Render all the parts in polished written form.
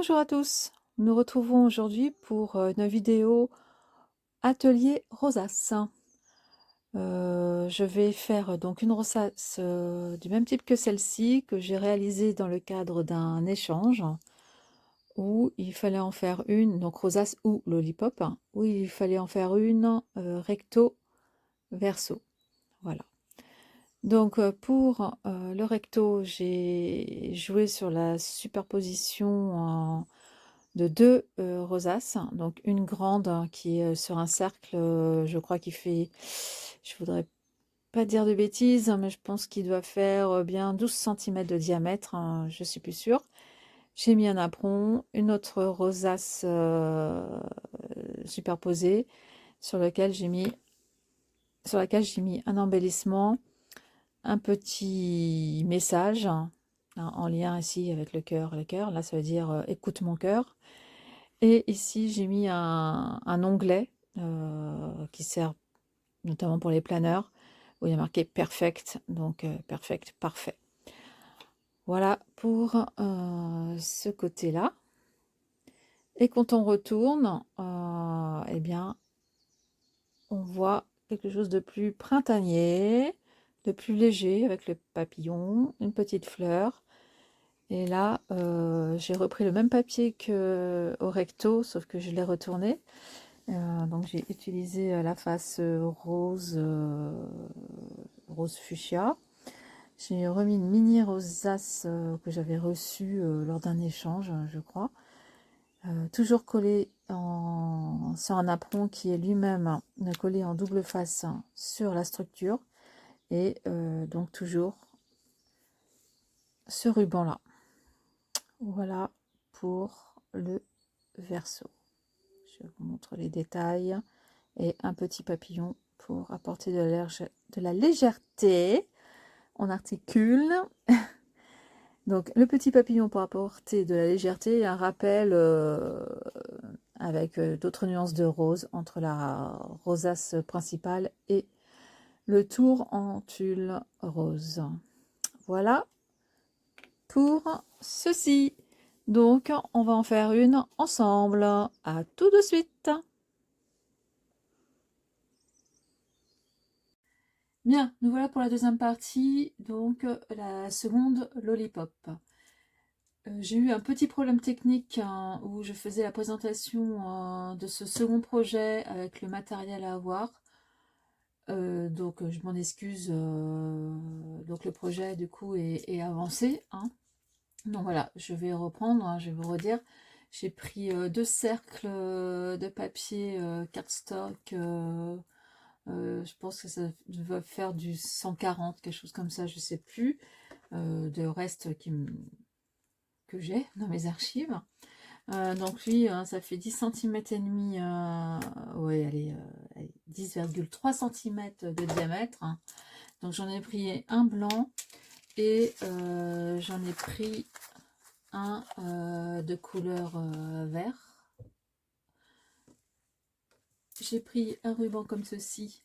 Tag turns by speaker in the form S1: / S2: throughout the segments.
S1: Bonjour à tous, nous nous retrouvons aujourd'hui pour une vidéo atelier rosace. Je vais faire donc une rosace du même type que celle-ci, que j'ai réalisée dans le cadre d'un échange, où il fallait en faire une, donc rosace ou lollipop, où il fallait en faire une recto verso. Voilà. Donc pour le recto, j'ai joué sur la superposition de deux rosaces, donc une grande qui est sur un cercle, je crois qu'il fait, je voudrais pas dire de bêtises, mais je pense qu'il doit faire bien 12 cm de diamètre, hein, je suis plus sûre. J'ai mis un apron, une autre rosace superposée sur laquelle j'ai mis un embellissement, un petit message en lien ici avec le cœur. Le cœur, là ça veut dire écoute mon cœur. Et ici, j'ai mis un onglet qui sert notamment pour les planeurs, où il y a marqué Perfect, donc Perfect, parfait. Voilà pour ce côté-là. Et quand on retourne, eh bien, on voit quelque chose de plus printanier, de plus léger, avec le papillon, une petite fleur. Et là, j'ai repris le même papier qu'au recto, sauf que je l'ai retourné. Donc j'ai utilisé la face rose, rose fuchsia. J'ai remis une mini rosace que j'avais reçue lors d'un échange, je crois. Toujours collé sur un apron qui est lui-même collé en double face sur la structure. Et donc toujours ce ruban là. Voilà pour le verso. Je vous montre les détails. Et un petit papillon pour apporter de la légèreté. On articule. Donc le petit papillon pour apporter de la légèreté et un rappel avec d'autres nuances de rose entre la rosace principale et le tour en tulle rose. Voilà pour ceci. Donc on va en faire une ensemble. À tout de suite. Bien, nous voilà pour la deuxième partie, donc la seconde lollipop. J'ai eu un petit problème technique hein, où je faisais la présentation de ce second projet avec le matériel à avoir. Donc je m'en excuse, donc le projet du coup est avancé. Hein. Donc voilà, je vais reprendre, hein, je vais vous redire. J'ai pris deux cercles de papier cardstock. Je pense que ça va faire du 140, quelque chose comme ça, je sais plus. De reste que j'ai dans mes archives. Donc lui, ça fait 10 cm et demi, ouais, allez, 10,3 cm de diamètre. Hein. Donc j'en ai pris un blanc et j'en ai pris un de couleur vert. J'ai pris un ruban comme ceci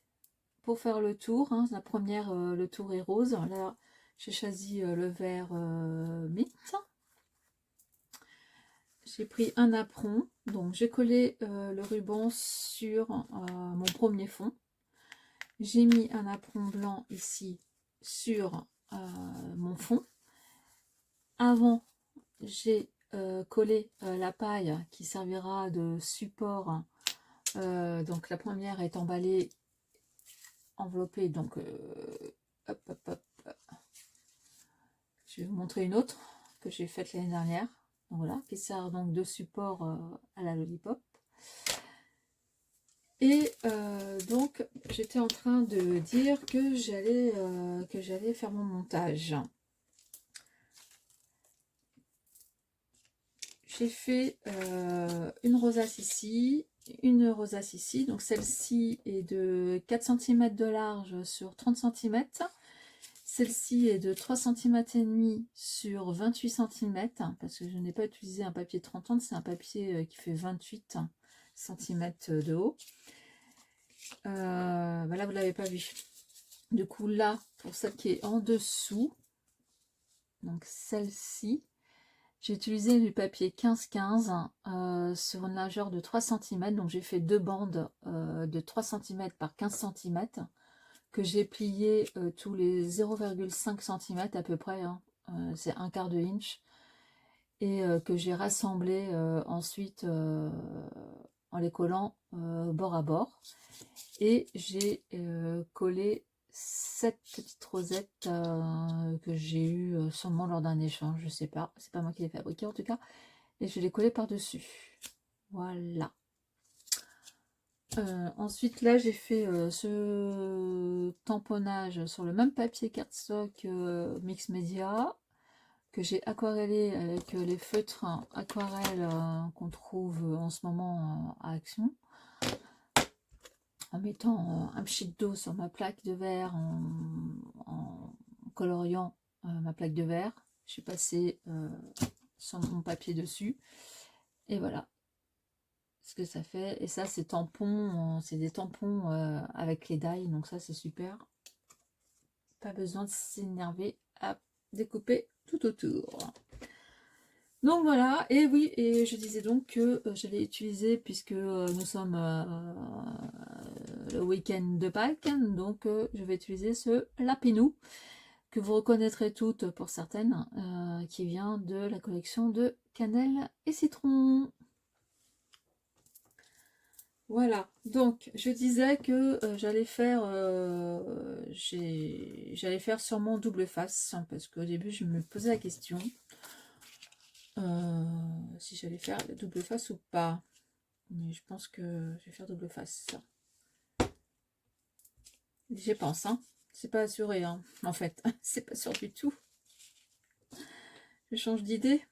S1: pour faire le tour. Hein. La première, le tour est rose. Là, j'ai choisi le vert mint. J'ai pris un apron, donc j'ai collé le ruban sur mon premier fond. J'ai mis un apron blanc ici sur mon fond. Avant, j'ai collé la paille qui servira de support. Donc la première est emballée, enveloppée, donc hop, hop, hop. Je vais vous montrer une autre que j'ai faite l'année dernière. Donc, voilà, qui sert donc de support à la lollipop. Et donc j'étais en train de dire que j'allais faire mon montage. J'ai fait une rosace ici, une rosace ici. Donc celle-ci est de 4 cm de large sur 30 cm. Celle-ci est de 3 cm et demi sur 28 cm, parce que je n'ai pas utilisé un papier 30, c'est un papier qui fait 28 cm de haut. Là, vous ne l'avez pas vu. Du coup, là, pour celle qui est en dessous, donc celle-ci, J'ai utilisé du papier 15-15 sur une largeur de 3 cm. Donc j'ai fait deux bandes de 3 cm par 15 cm que j'ai plié tous les 0,5 cm à peu près. Hein. C'est un quart de inch. Et que j'ai rassemblé ensuite en les collant bord à bord. Et j'ai collé 7 petites rosettes que j'ai eues sûrement lors d'un échange, je sais pas, c'est pas moi qui les ai fabriquées en tout cas, et je les collais par dessus. Voilà. Ensuite là j'ai fait ce tamponnage sur le même papier cardstock mix media que j'ai aquarellé avec les feutres aquarelles qu'on trouve en ce moment à Action, en mettant un pchit d'eau sur ma plaque de verre, en coloriant ma plaque de verre. Je suis passée sur mon papier dessus, et voilà ce que ça fait. Et ça c'est tampon, c'est des tampons avec les die, donc ça c'est super. Pas besoin de s'énerver à découper tout autour. Donc voilà, et oui, et je disais donc que j'allais utiliser, puisque nous sommes le week-end de Pâques, donc je vais utiliser ce lapinou, que vous reconnaîtrez toutes pour certaines, qui vient de la collection de cannelle et citron. Voilà, donc je disais que j'allais faire sûrement double face, hein, parce qu'au début je me posais la question si j'allais faire la double face ou pas. Mais je pense que je vais faire double face. J'y pense, hein. C'est pas assuré, hein. En fait, c'est pas sûr du tout. Je change d'idée.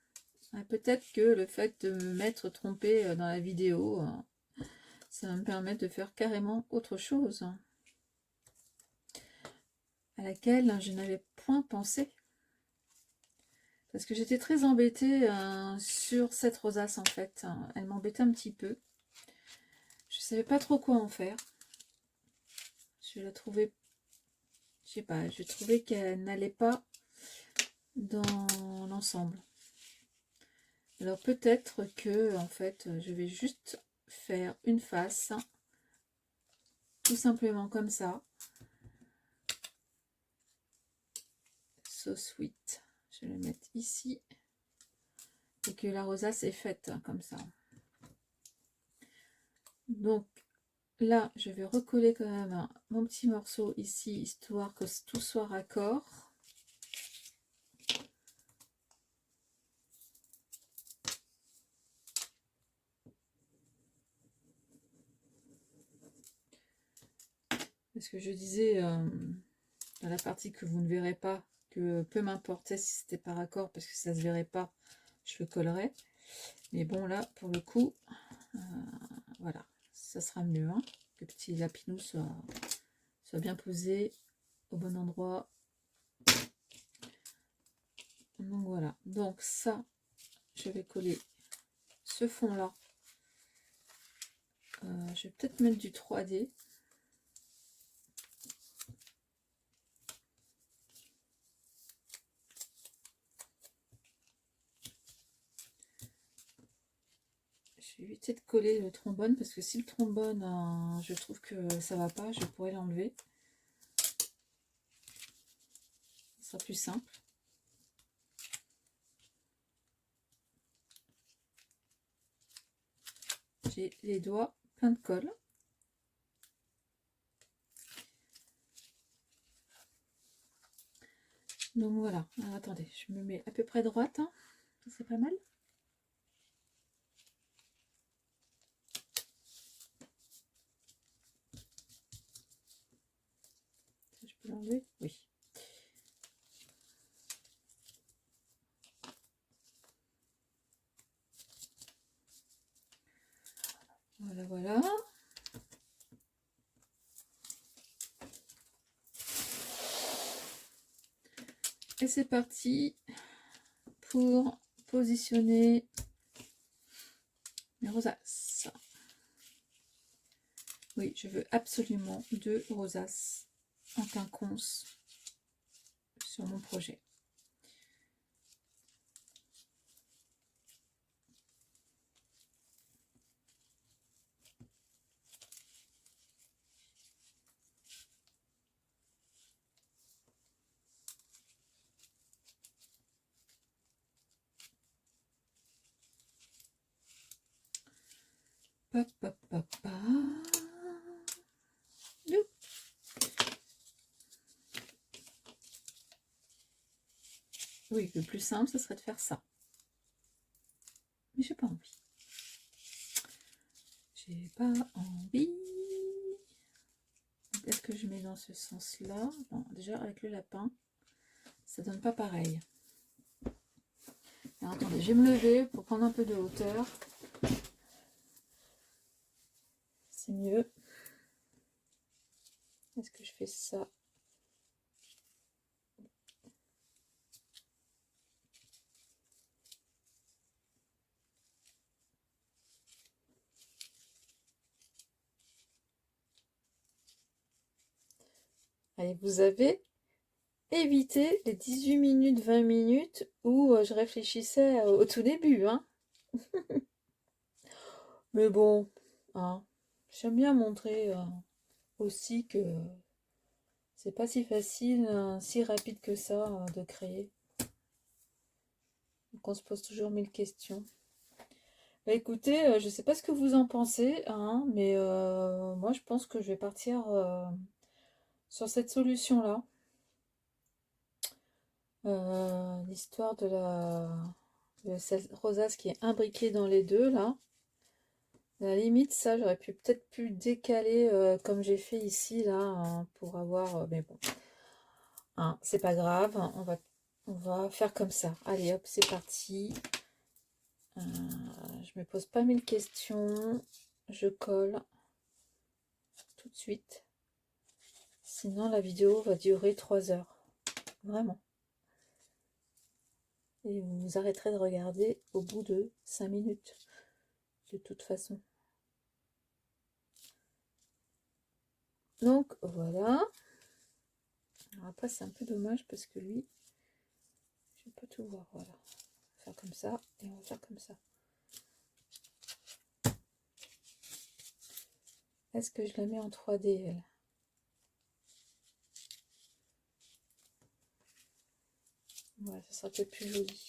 S1: Ah, peut-être que le fait de me m'être trompée dans la vidéo, ça va me permettre de faire carrément autre chose, à laquelle je n'avais point pensé. Parce que j'étais très embêtée sur cette rosace, en fait. Elle m'embêtait un petit peu. Je savais pas trop quoi en faire. Je la trouvais, je sais pas, je trouvais qu'elle n'allait pas dans l'ensemble. Alors peut-être que en fait je vais juste faire une face, tout simplement comme ça. So sweet. Je vais le mettre ici. Et que la rosace est faite comme ça. Donc là, je vais recoller quand même mon petit morceau ici, histoire que tout soit raccord. Parce que je disais dans la partie que vous ne verrez pas, que peu m'importait si c'était pas raccord, parce que ça se verrait pas, je le collerai. Mais bon, là, pour le coup, voilà, ça sera mieux, hein, que le petit lapinou soit bien posé au bon endroit. Donc voilà, donc ça, je vais coller ce fond là. Je vais peut-être mettre du 3D. Je vais éviter de coller le trombone, parce que si le trombone, je trouve que ça va pas, je pourrais l'enlever. Ce sera plus simple. J'ai les doigts pleins de colle. Donc voilà. Alors, attendez, je me mets à peu près droite, hein. C'est pas mal. Ça, je peux l'enlever? Oui. Voilà, voilà. Et c'est parti pour positionner mes rosaces. Oui, je veux absolument 2 rosaces en quinconce sur mon projet. Pa, pa, pa, pa. Youp. Oui, le plus simple, ce serait de faire ça. Mais j'ai pas envie. J'ai pas envie. Est-ce que je mets dans ce sens-là? Non, déjà avec le lapin, ça donne pas pareil. Alors, attendez, je vais me lever pour prendre un peu de hauteur. C'est mieux. Est-ce que je fais ça? Allez, vous avez évité les 18 minutes, 20 minutes où je réfléchissais au tout début. Hein. Mais bon, hein, j'aime bien montrer aussi que c'est pas si facile, si rapide que ça de créer. Donc on se pose toujours 1000 questions. Bah, écoutez, je sais pas ce que vous en pensez, hein, mais moi je pense que je vais partir sur cette solution-là. L'histoire de cette rosace qui est imbriquée dans les deux là. À la limite, ça j'aurais peut-être pu décaler comme j'ai fait ici là hein, pour avoir. Mais bon, hein, c'est pas grave, hein, on va faire comme ça. Allez hop, c'est parti. Je me pose pas 1000 questions. Je colle tout de suite. Sinon la vidéo va durer 3 heures. Vraiment. Et vous arrêterez de regarder au bout de 5 minutes. De toute façon. Donc voilà. Alors après c'est un peu dommage parce que lui, je peux pas tout voir. Voilà. On va faire comme ça et on va faire comme ça. Est-ce que je la mets en 3D elle? Ouais, ça sera peut-être plus joli.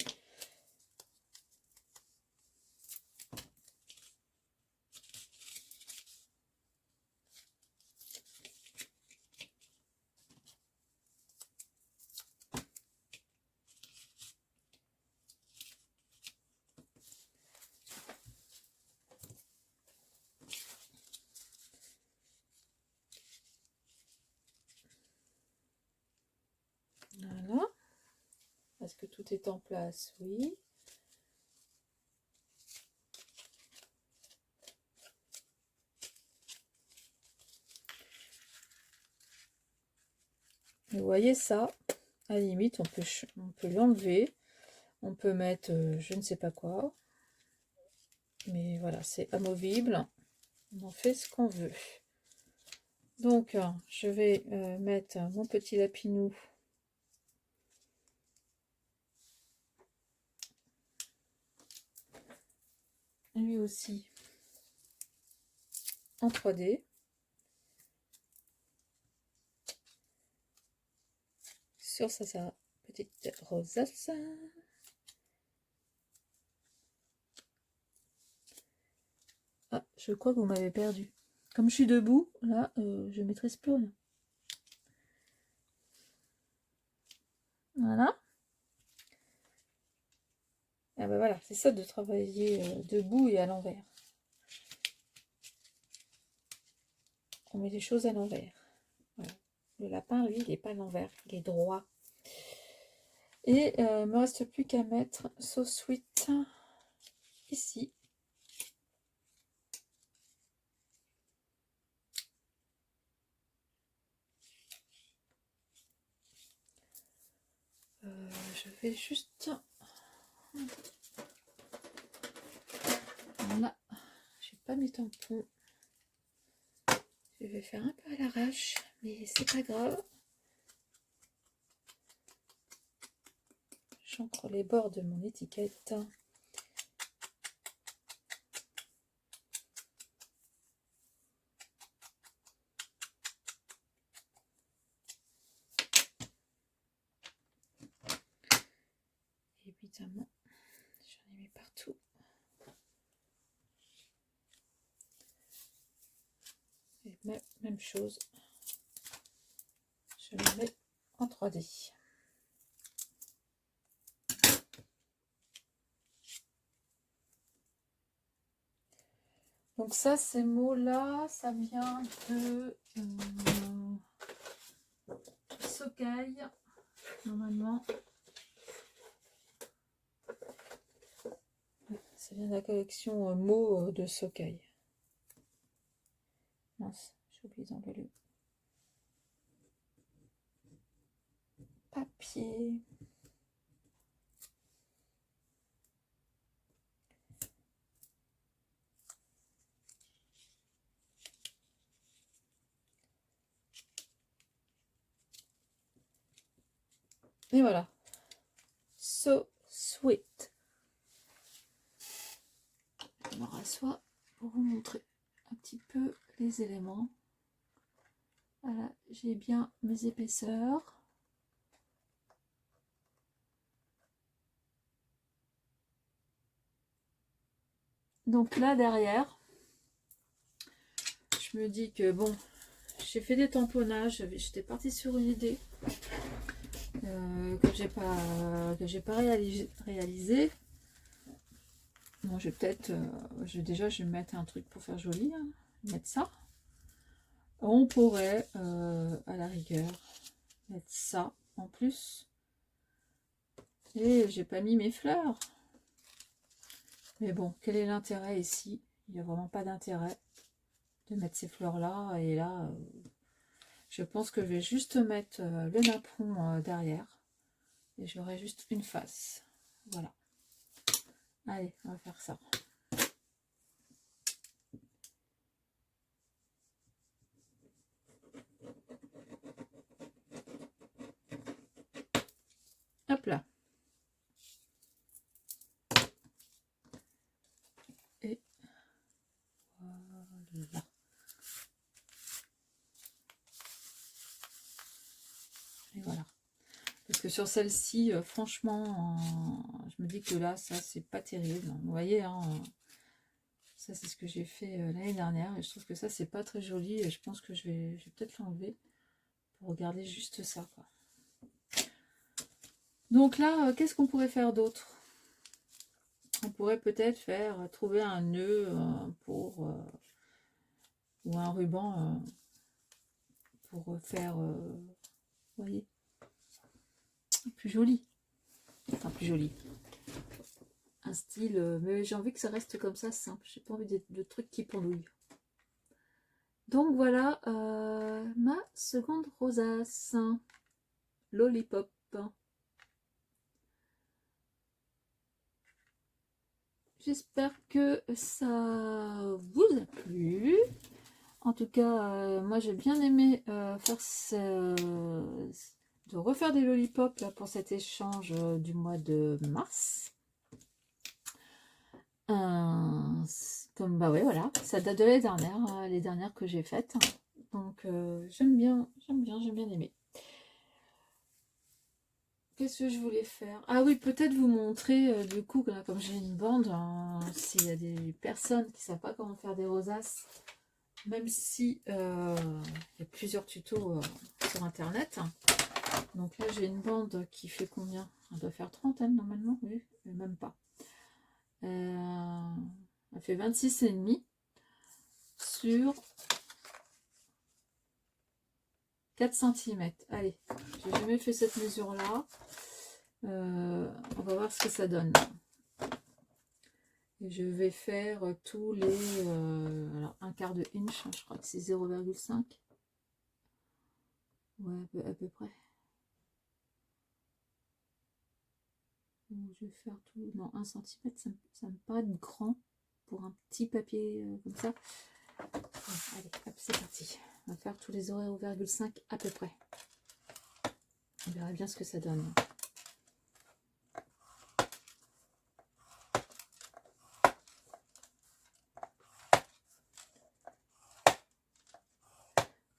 S1: Voilà. Est-ce que tout est en place? Oui. Vous voyez ça, à la limite, on peut l'enlever. On peut mettre je ne sais pas quoi. Mais voilà, c'est amovible. On en fait ce qu'on veut. Donc, je vais mettre mon petit lapinou. Lui aussi en 3D. Sur sa petite rosace. Ah, je crois que vous m'avez perdu. Comme je suis debout, là, je ne maîtrise plus rien. Voilà. Ah ben voilà, c'est ça de travailler debout et à l'envers. On met les choses à l'envers. Voilà. Le lapin, lui, il n'est pas à l'envers, il est droit. Et il ne me reste plus qu'à mettre So Sweet ici. Je vais juste... Voilà, j'ai pas mes tampons. Je vais faire un peu à l'arrache, mais c'est pas grave. J'encre les bords de mon étiquette. Évidemment, j'en ai mis partout. même chose. Je le mets en 3D. Donc ça, ces mots-là, ça vient de Sokai, normalement. Ça vient de la collection mots de Sokai. Mince, j'ai oublié d'enlever le papier. Et voilà. So sweet. Je me rassois pour vous montrer un petit peu les éléments. Voilà, j'ai bien mes épaisseurs. Donc là derrière, je me dis que bon, j'ai fait des tamponnages, j'étais partie sur une idée que j'ai pas réalisé. Bon, je vais peut-être, déjà je vais mettre un truc pour faire joli, hein, mettre ça. On pourrait à la rigueur mettre ça en plus. Et j'ai pas mis mes fleurs. Mais bon, quel est l'intérêt ici? Il n'y a vraiment pas d'intérêt de mettre ces fleurs-là. Et là, je pense que je vais juste mettre le napperon derrière. Et j'aurai juste une face. Voilà. Allez, on va faire ça. Hop là. Et voilà. Et voilà. Parce que sur celle-ci, franchement, je me dis que là, ça, c'est pas terrible. Vous voyez, hein, ça, c'est ce que j'ai fait l'année dernière. Et je trouve que ça, c'est pas très joli. Et je pense que je vais peut-être l'enlever pour regarder juste ça, quoi. Donc là, qu'est-ce qu'on pourrait faire d'autre? On pourrait peut-être trouver un nœud ou un ruban pour faire, vous voyez, plus joli. Enfin, plus joli. Un style, mais j'ai envie que ça reste comme ça, simple. J'ai pas envie de trucs qui pendouillent. Donc voilà ma seconde rosace. Lollipop. J'espère que ça vous a plu. En tout cas, moi j'ai bien aimé de refaire des lollipops là, pour cet échange du mois de mars. Comme bah ouais, voilà, ça date de l'année dernière, les dernières que j'ai faites. Donc j'aime bien aimé. Qu'est-ce que je voulais faire? Ah oui, peut-être vous montrer, du coup, là, comme j'ai une bande, s'il y a des personnes qui ne savent pas comment faire des rosaces, même si il y a plusieurs tutos sur internet. Donc là, j'ai une bande qui fait combien? Elle doit faire 30 normalement, oui, mais même pas. Elle fait 26,5 sur 4 cm. Allez, j'ai jamais fait cette mesure-là. On va voir ce que ça donne. Et je vais faire tous les... alors, un quart de inch, je crois que c'est 0,5. Ouais, à peu près. Donc, je vais faire tout... Non, 1 cm, ça me paraît grand pour un petit papier comme ça. Ouais, allez, hop, c'est parti. On va faire tous les 0,5 à peu près. On verra bien ce que ça donne.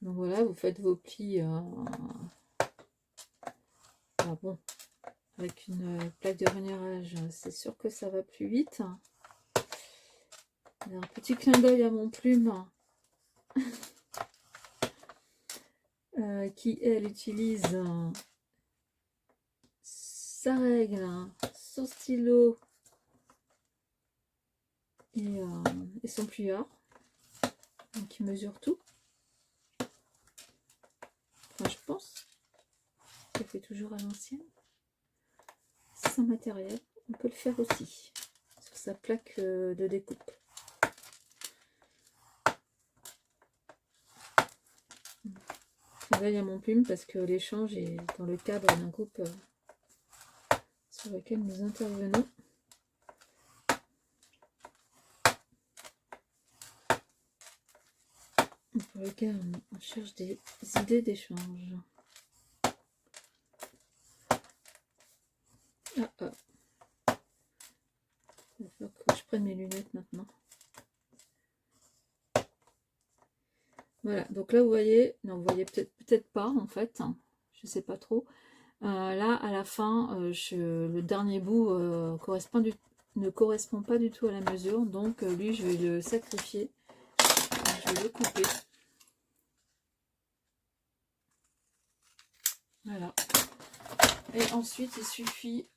S1: Donc voilà, vous faites vos plis. Ah bon, avec une plaque de renierage, c'est sûr que ça va plus vite. Alors, petit clin d'œil à mon plume. qui elle utilise sa règle, son stylo et son plieur. Donc il mesure tout. Enfin, je pense qu'elle fait toujours à l'ancienne. Sans matériel, on peut le faire aussi sur sa plaque de découpe. Et là il y a mon plume parce que l'échange est dans le cadre d'un groupe sur lequel nous intervenons. Pour lequel on cherche des idées d'échange. Il faut que je prenne mes lunettes maintenant. Voilà, donc là vous voyez, non vous voyez peut-être pas en fait, je sais pas trop. Là à la fin, le dernier bout ne correspond pas du tout à la mesure, donc lui je vais le sacrifier, je vais le couper. Voilà. Et ensuite il suffit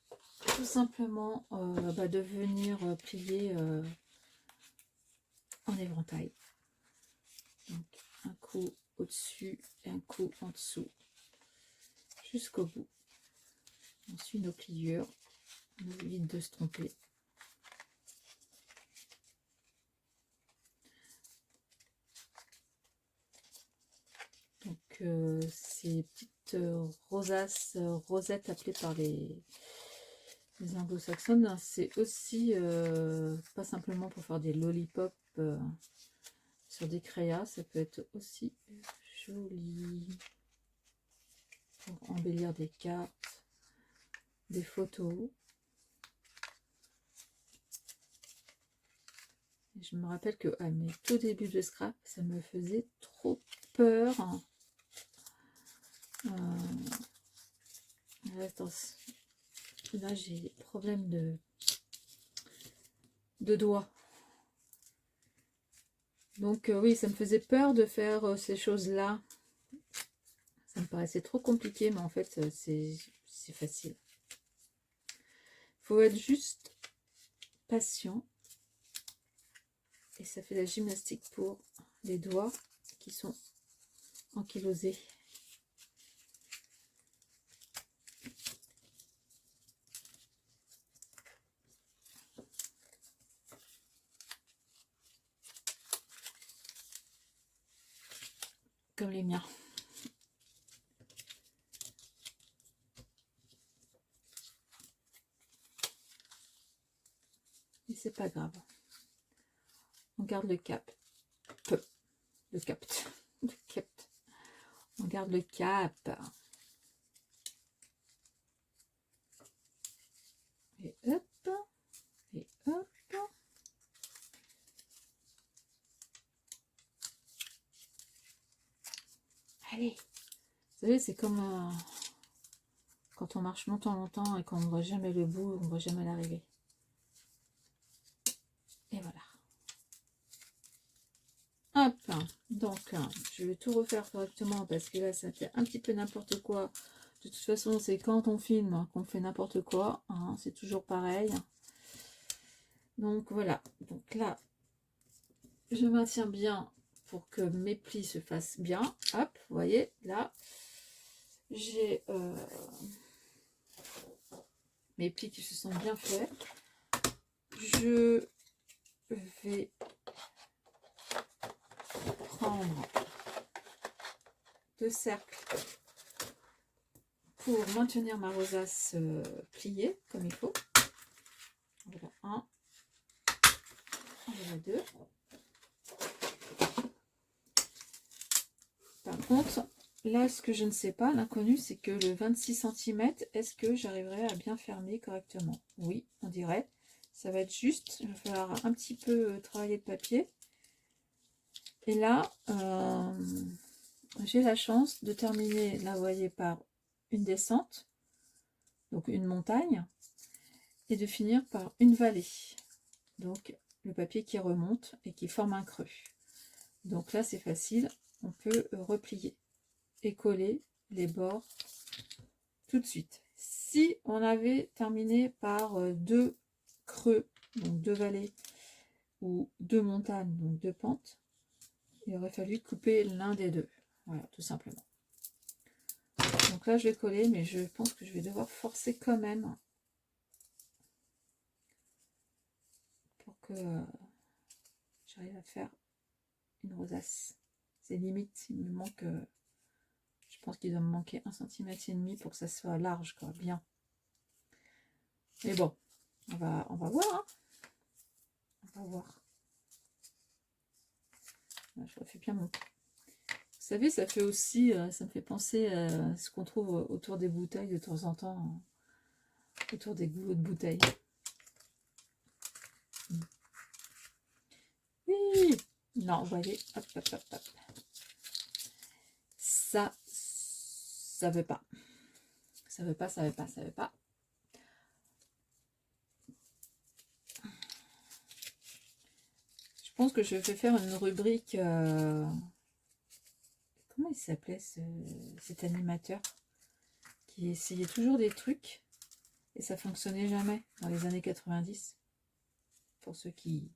S1: tout simplement de venir plier en éventail. Donc un coup au-dessus et un coup en dessous jusqu'au bout. On suit nos pliures, on évite de se tromper. Donc ces petites rosettes appelées par les anglo-saxonnes, c'est aussi pas simplement pour faire des lollipops sur des créas, ça peut être aussi joli pour embellir des cartes, des photos. Et je me rappelle que à mes tout débuts de scrap, ça me faisait trop peur. Là j'ai des problèmes de doigts. Donc oui, ça me faisait peur de faire ces choses-là. Ça me paraissait trop compliqué, mais en fait, c'est facile. Il faut être juste patient. Et ça fait la gymnastique pour les doigts qui sont ankylosés. Comme les miens. Et c'est pas grave. On garde le cap. Le capte. Le capte. On garde le cap. Et hop. Et hop. Allez. Vous savez, c'est comme quand on marche longtemps et qu'on ne voit jamais le bout, on ne voit jamais l'arrivée. Et voilà. Hop, donc je vais tout refaire correctement parce que là ça fait un petit peu n'importe quoi. De toute façon, c'est quand on filme qu'on fait n'importe quoi, hein, c'est toujours pareil. Donc voilà, donc là je maintiens bien pour que mes plis se fassent bien. Hop, vous voyez, là j'ai mes plis qui se sont bien faits. Je vais prendre 2 cercles pour maintenir ma rosace pliée comme il faut. Voilà, un, voilà 2. Par contre, là, ce que je ne sais pas, l'inconnu, c'est que le 26 cm, est-ce que j'arriverai à bien fermer correctement? Oui, on dirait. Ça va être juste, il va falloir un petit peu travailler le papier. Et là, j'ai la chance de terminer, là, vous voyez, par une descente, donc une montagne, et de finir par une vallée. Donc, le papier qui remonte et qui forme un creux. Donc là, c'est facile, on peut replier. et coller les bords tout de suite. Si on avait terminé par deux creux, donc deux vallées, ou deux montagnes, donc deux pentes, il aurait fallu couper l'un des deux. Voilà, tout simplement. Donc là, je vais coller, mais je pense que je vais devoir forcer quand même pour que j'arrive à faire une rosace. C'est limite, il me manque, je pense qu'il doit me manquer 1,5 cm pour que ça soit large, quoi, bien. Mais bon, on va voir, hein. On va voir. Là, je refais bien mon... Vous savez, ça fait aussi, ça me fait penser à ce qu'on trouve autour des bouteilles de temps en temps, autour des goulots de bouteilles. Oui. Non, vous voyez, hop, hop, hop, hop. Ça veut pas. Ça veut pas, ça veut pas, ça veut pas. Je pense que je vais faire une rubrique... comment il s'appelait cet animateur qui essayait toujours des trucs et ça fonctionnait jamais dans les années 90, pour ceux qui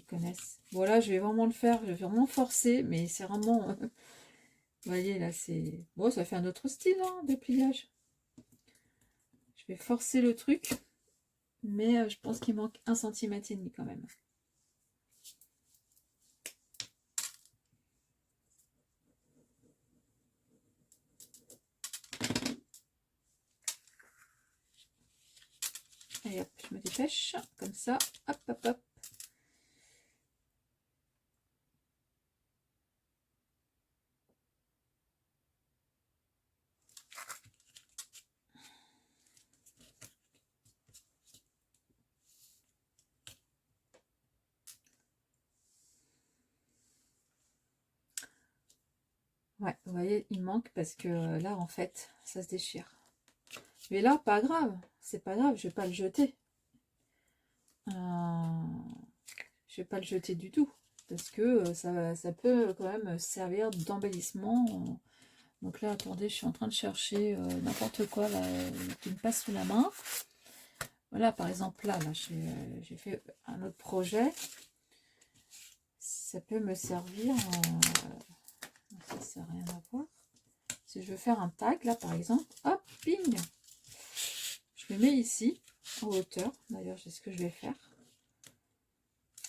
S1: connaissent. Voilà, je vais vraiment le faire, je vais vraiment forcer, mais c'est vraiment... vous voyez, là, c'est... Bon, ça fait un autre style hein, de pliage. Je vais forcer le truc, mais je pense qu'il manque 1,5 cm quand même. Allez hop, je me dépêche, comme ça, hop, hop, hop. Ouais, vous voyez, il manque parce que là, en fait, ça se déchire. Mais là, pas grave, c'est pas grave, je vais pas le jeter. Je vais pas le jeter du tout, parce que ça peut quand même servir d'embellissement. Donc là, attendez, je suis en train de chercher n'importe quoi là, qui me passe sous la main. Voilà, par exemple, là j'ai fait un autre projet. Ça peut me servir... ça sert à rien à voir. Si je veux faire un tag, là, par exemple, hop, ping, je le mets ici, en hauteur. D'ailleurs, c'est ce que je vais faire.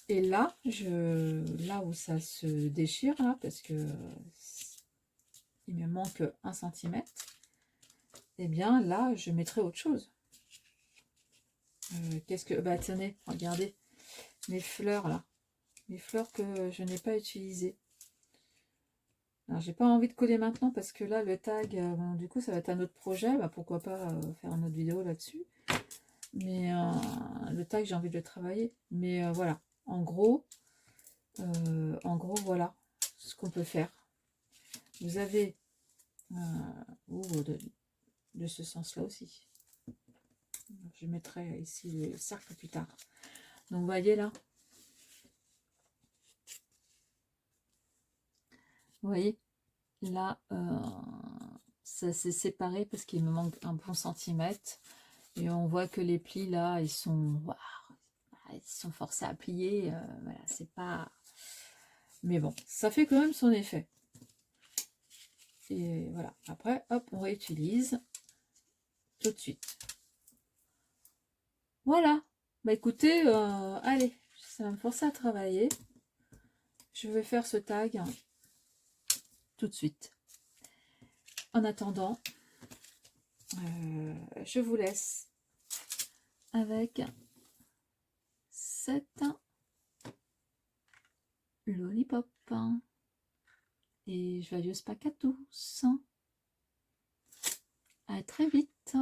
S1: Et là, là où ça se déchire, là, parce que il me manque 1 cm, et bien là, je mettrai autre chose. Qu'est-ce que... Bah, tenez, regardez, mes fleurs, là. Les fleurs que je n'ai pas utilisées. Alors, j'ai pas envie de coller maintenant parce que là, le tag, bon, du coup, ça va être un autre projet. Bah, pourquoi pas faire une autre vidéo là-dessus. Mais le tag, j'ai envie de le travailler. Mais voilà, en gros, voilà ce qu'on peut faire. Vous avez de ce sens-là aussi. Je mettrai ici le cercle plus tard. Donc, vous voyez là. Vous voyez là, ça s'est séparé parce qu'il me manque un bon centimètre. Et on voit que les plis là, ils sont forcés à plier. Voilà, c'est pas... Mais bon, ça fait quand même son effet. Et voilà, après, hop, on réutilise tout de suite. Voilà. Bah écoutez, allez, ça va me forcer à travailler. Je vais faire ce tag tout de suite. En attendant, je vous laisse avec cette lollipop. Et joyeuse Pâques à tous. À très vite.